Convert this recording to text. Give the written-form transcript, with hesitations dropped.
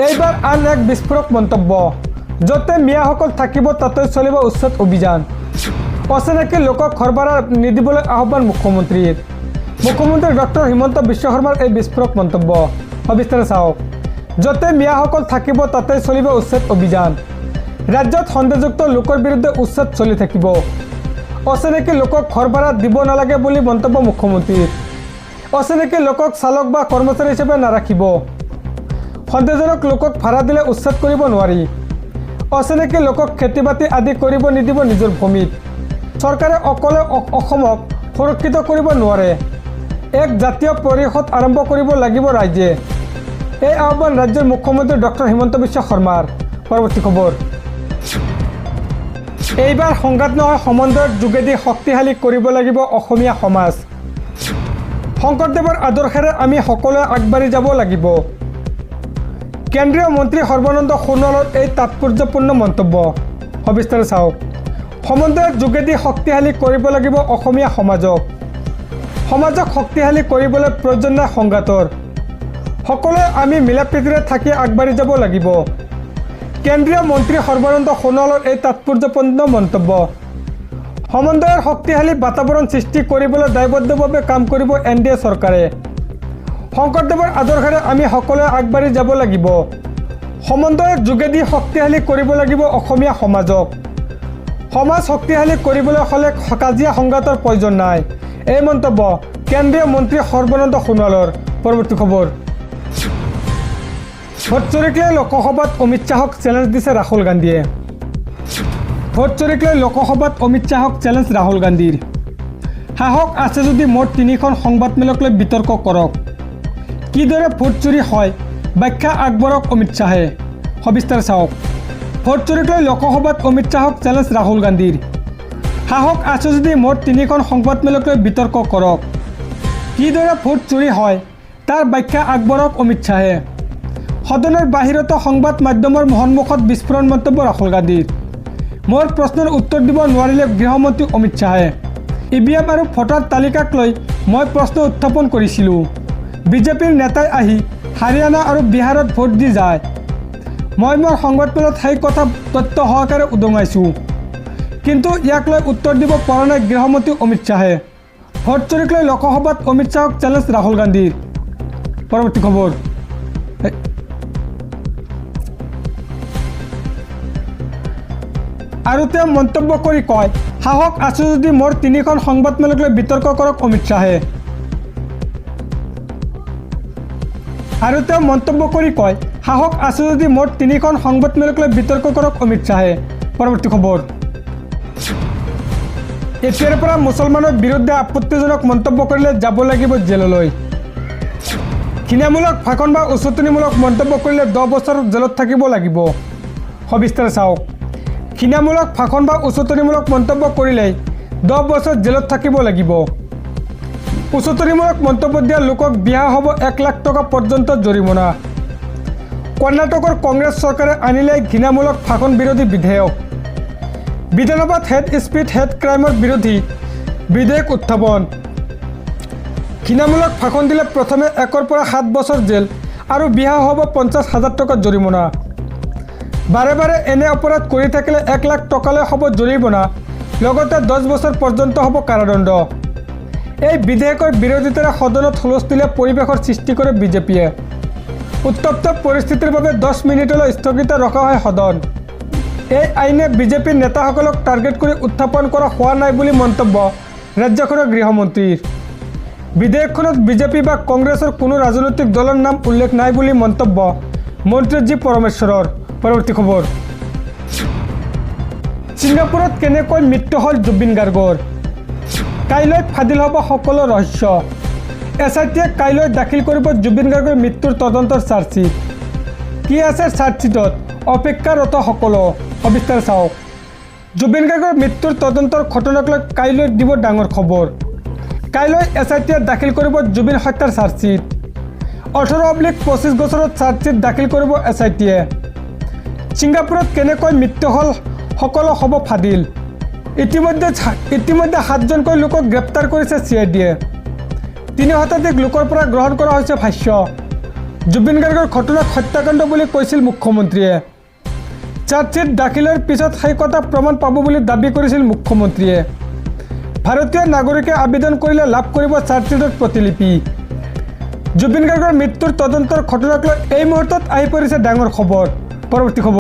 এইবাৰ আন এক বিস্ফোৰক মন্তব্য, য'তে মিয়াসকল থাকিব তাতে চলিব উচ্ছেদ অভিযান। অচিনাকি লোকক ঘৰ ভাড়া নিদিবলৈ আহ্বান মুখ্যমন্ত্ৰীৰ। মুখ্যমন্ত্ৰী ডক্টৰ হিমন্ত বিশ্ব শৰ্মাৰ এই বিস্ফোৰক মন্তব্য সবিস্তাৰে চাওক। য'তে মিয়াসকল থাকিব তাতে চলিব উচ্ছেদ অভিযান। ৰাজ্যত সন্দেহযুক্ত লোকৰ বিৰুদ্ধে উচ্ছেদ চলি থাকিব। অচিনাকি লোকক ঘৰ ভাড়া দিব নালাগে বুলি মন্তব্য মুখ্যমন্ত্ৰীৰ। অচিনাকি লোকক চালক বা কৰ্মচাৰী হিচাপে নাৰাখিব। সন্দেহজনক লোকক ভাড়া দিলে উচ্ছেদ কৰিব নোৱাৰি। অচিনাকি লোকক খেতি বাতি আদি কৰিব নিদিব নিজৰ ভূমিত। চৰকাৰে অকলে অসমক সুৰক্ষিত কৰিব নোৱাৰে। এক জাতীয় পৰিষদ আৰম্ভ কৰিব লাগিব ৰাইজে। এই আহ্বান ৰাজ্যৰ মুখ্যমন্ত্ৰী ডক্টৰ হিমন্ত বিশ্ব শৰ্মাৰ। পৰৱৰ্তী খবৰ, এইবাৰ সংঘাত নহয় সমন্বয়ৰ যোগেদি শক্তিশালী কৰিব লাগিব অসমীয়া সমাজ। শংকৰদেৱৰ আদৰ্শেৰে আমি সকলোৱে আগবাঢ়ি যাব লাগিব। কেন্দ্ৰীয় মন্ত্ৰী সৰ্বানন্দ সোণোৱালৰ এই তাৎপৰ্যপূৰ্ণ মন্তব্য সবিস্তাৰে চাওক। সমন্বয়ৰ যোগেদি শক্তিশালী কৰিব লাগিব অসমীয়া সমাজক। সমাজক শক্তিশালী কৰিবলৈ প্ৰয়োজন নাই সংঘাতৰ। সকলোৱে আমি মিলাপ্ৰীতিৰে থাকি আগবাঢ়ি যাব লাগিব। কেন্দ্ৰীয় মন্ত্ৰী সৰ্বানন্দ সোণোৱালৰ এই তাৎপৰ্যপূৰ্ণ মন্তব্য। সমন্বয়ৰ শক্তিশালী বাতাবৰণ সৃষ্টি কৰিবলৈ দায়বদ্ধভাৱে কাম কৰিব NDA চৰকাৰে। শংকৰদেৱৰ আদৰ্শেৰে আমি সকলোৱে আগবাঢ়ি যাব লাগিব। সমন্বয়ৰ যোগেদি শক্তিশালী কৰিব লাগিব অসমীয়া সমাজক। সমাজ শক্তিশালী কৰিবলৈ হ'লে কাজিয়া সংঘাতৰ প্ৰয়োজন নাই। এই মন্তব্য কেন্দ্ৰীয় মন্ত্ৰী সৰ্বানন্দ সোণোৱালৰ। পৰৱৰ্তী খবৰ, ভোট চুৰিক লৈ লোকসভাত অমিত শ্বাহক চেলেঞ্জ দিছে ৰাহুল গান্ধীয়ে। ভোট চুৰিক লৈ লোকসভাত অমিত শ্বাহক চেলেঞ্জ ৰাহুল গান্ধীৰ। সাহস আছে যদি মোৰ 3খন সংবাদমেলক লৈ বিতৰ্ক কৰক। কিদৰে ভোট চুৰি হয় ব্যাখ্যা আগবঢ়াওক অমিত শ্বাহে। সবিস্তাৰে চাওক। ভোট চুৰিক লৈ লোকসভাত অমিত শ্বাহক চেলেঞ্জ ৰাহুল গান্ধীৰ। সাহস আছে যদি মোৰ 3খন সংবাদমেলক লৈ বিতৰ্ক কৰক। কিদৰে ভোট চুৰি হয় তাৰ ব্যাখ্যা আগবঢ়াওক অমিত শ্বাহে। সদনৰ বাহিৰতো সংবাদ মাধ্যমৰ সন্মুখত বিস্ফোৰণ মন্তব্য ৰাহুল গান্ধীৰ। মোৰ প্ৰশ্নৰ উত্তৰ দিব নোৱাৰিলে গৃহমন্ত্ৰী অমিত শ্বাহে। EVM আৰু ভোটাৰ তালিকাক লৈ মই প্ৰশ্ন উত্থাপন কৰিছিলোঁ। বিজেপিৰ নেতাই আহি হাৰিয়ানা আৰু বিহাৰত ভোট দি যায়। মই মোৰ সংবাদমেলত সেই কথা তথ্য সহকাৰে উদঙাইছোঁ। কিন্তু ইয়াক লৈ উত্তৰ দিব পৰা নাই গৃহমন্ত্ৰী অমিত শ্বাহে। ভোট চুৰিক লৈ লোকসভাত অমিত শ্বাহক চেলেঞ্জ ৰাহুল গান্ধীৰ। পৰৱৰ্তী খবৰ, আৰু তেওঁ মন্তব্য কৰি কয়, সাহস আছে যদি মোৰ 3খন সংবাদমেলক লৈ বিতৰ্ক কৰক অমিত শ্বাহে। আৰু তেওঁ মন্তব্য কৰি কয়, সাহস আছে যদি মোৰ 3খন সংবাদমেলক লৈ বিতৰ্ক কৰক অমিত শ্বাহে। পৰৱৰ্তী খবৰ, এতিয়াৰ পৰা মুছলমানৰ বিৰুদ্ধে আপত্তিজনক মন্তব্য কৰিলে যাব লাগিব জেললৈ। ঘৃণামূলক ভাষণ বা উচতনিমূলক মন্তব্য কৰিলে 10 বছৰ জেলত থাকিব লাগিব। সবিস্তাৰে চাওক। ঘৃণামূলক ভাষণ বা উচতনিমূলক মন্তব্য কৰিলে 10 বছৰ জেলত থাকিব লাগিব। উচতনিমূলক মন্তব্য দিয়া লোকক বিহা হ'ব 1 লাখ টকা পৰ্যন্ত জৰিমনা। কৰ্ণাটকৰ কংগ্ৰেছ চৰকাৰে আনিলে ঘৃণামূলক ভাষণ বিৰোধী বিধেয়ক। বিধানসভাত হেড স্পীচ হেড ক্ৰাইমৰ বিৰোধী বিধেয়ক উত্থাপন। ঘৃণামূলক ভাষণ দিলে প্ৰথমে 1 পৰা 7 বছৰ জেল আৰু বিহা হ'ব 50,000 টকা জৰিমনা। বাৰে বাৰে এনে অপৰাধ কৰি থাকিলে 1 লাখ টকালৈ হ'ব জৰিমনা, লগতে 10 বছৰ পৰ্যন্ত হ'ব কাৰাদণ্ড। এই বিধেয়কৰ বিৰোধিতাৰে সদনত হুলস্থুলীয়া পৰিৱেশৰ সৃষ্টি কৰে বিজেপিয়ে। উত্তপ্ত পৰিস্থিতিৰ বাবে 10 মিনিটলৈ স্থগিত ৰখা হয় সদন। এই আইনে বিজেপিৰ নেতাসকলক টাৰ্গেট কৰি উত্থাপন কৰা হোৱা নাই বুলি মন্তব্য ৰাজ্যখনৰ গৃহমন্ত্ৰীৰ। বিধেয়কখনত বিজেপি বা কংগ্ৰেছৰ কোনো ৰাজনৈতিক দলৰ নাম উল্লেখ নাই বুলি মন্তব্য মন্ত্ৰী জি পৰমেশ্বৰৰ। পৰৱৰ্তী খবৰ, ছিংগাপুৰত কেনেকৈ মৃত্যু হ'ল জুবিন গাৰ্গৰ। কাইলৈ ফাদিল হ'ব সকলো ৰহস্য। SITয়ে কাইলৈ দাখিল কৰিব জুবিন গাৰ্গৰ মৃত্যুৰ তদন্তৰ চাৰ্জশ্বিট। কি আছে চাৰ্জশ্বিটত অপেক্ষাৰত সকলো। সবিস্তাৰে চাওক। জুবিন গাৰ্গৰ মৃত্যুৰ তদন্তৰ ঘটনাক লৈ কাইলৈ দিব ডাঙৰ খবৰ। কাইলৈ SITয়ে দাখিল কৰিব জুবিন হত্যাৰ চাৰ্জশ্বিট। 18/25 বছৰত চাৰ্জশ্বিট দাখিল কৰিব SITয়ে। ছিংগাপুৰত কেনেকৈ মৃত্যু হ'ল সকলো হ'ব ফাদিল। ইতিমধ্যে 7জনকৈ লোকক গ্ৰেপ্তাৰ কৰিছে CIDয়ে। 3 শতাধিক লোকৰ পৰা গ্ৰহণ কৰা হৈছে ভাষ্য। জুবিন গাৰ্গৰ ঘটনাক হত্যাকাণ্ড বুলি কৈছিল মুখ্যমন্ত্ৰীয়ে। চাৰ্জশ্বিট দাখিলৰ পিছত সেই কথা প্ৰমাণ পাব বুলি দাবী কৰিছিল মুখ্যমন্ত্ৰীয়ে। ভাৰতীয় নাগৰিকে আবেদন কৰিলে লাভ কৰিব চাৰ্জশ্বিটৰ প্ৰতিলিপি। জুবিন গাৰ্গৰ মৃত্যুৰ তদন্তৰ ঘটনাক লৈ এই মুহূৰ্তত আহি পৰিছে ডাঙৰ খবৰ। পৰৱৰ্তী খবৰ।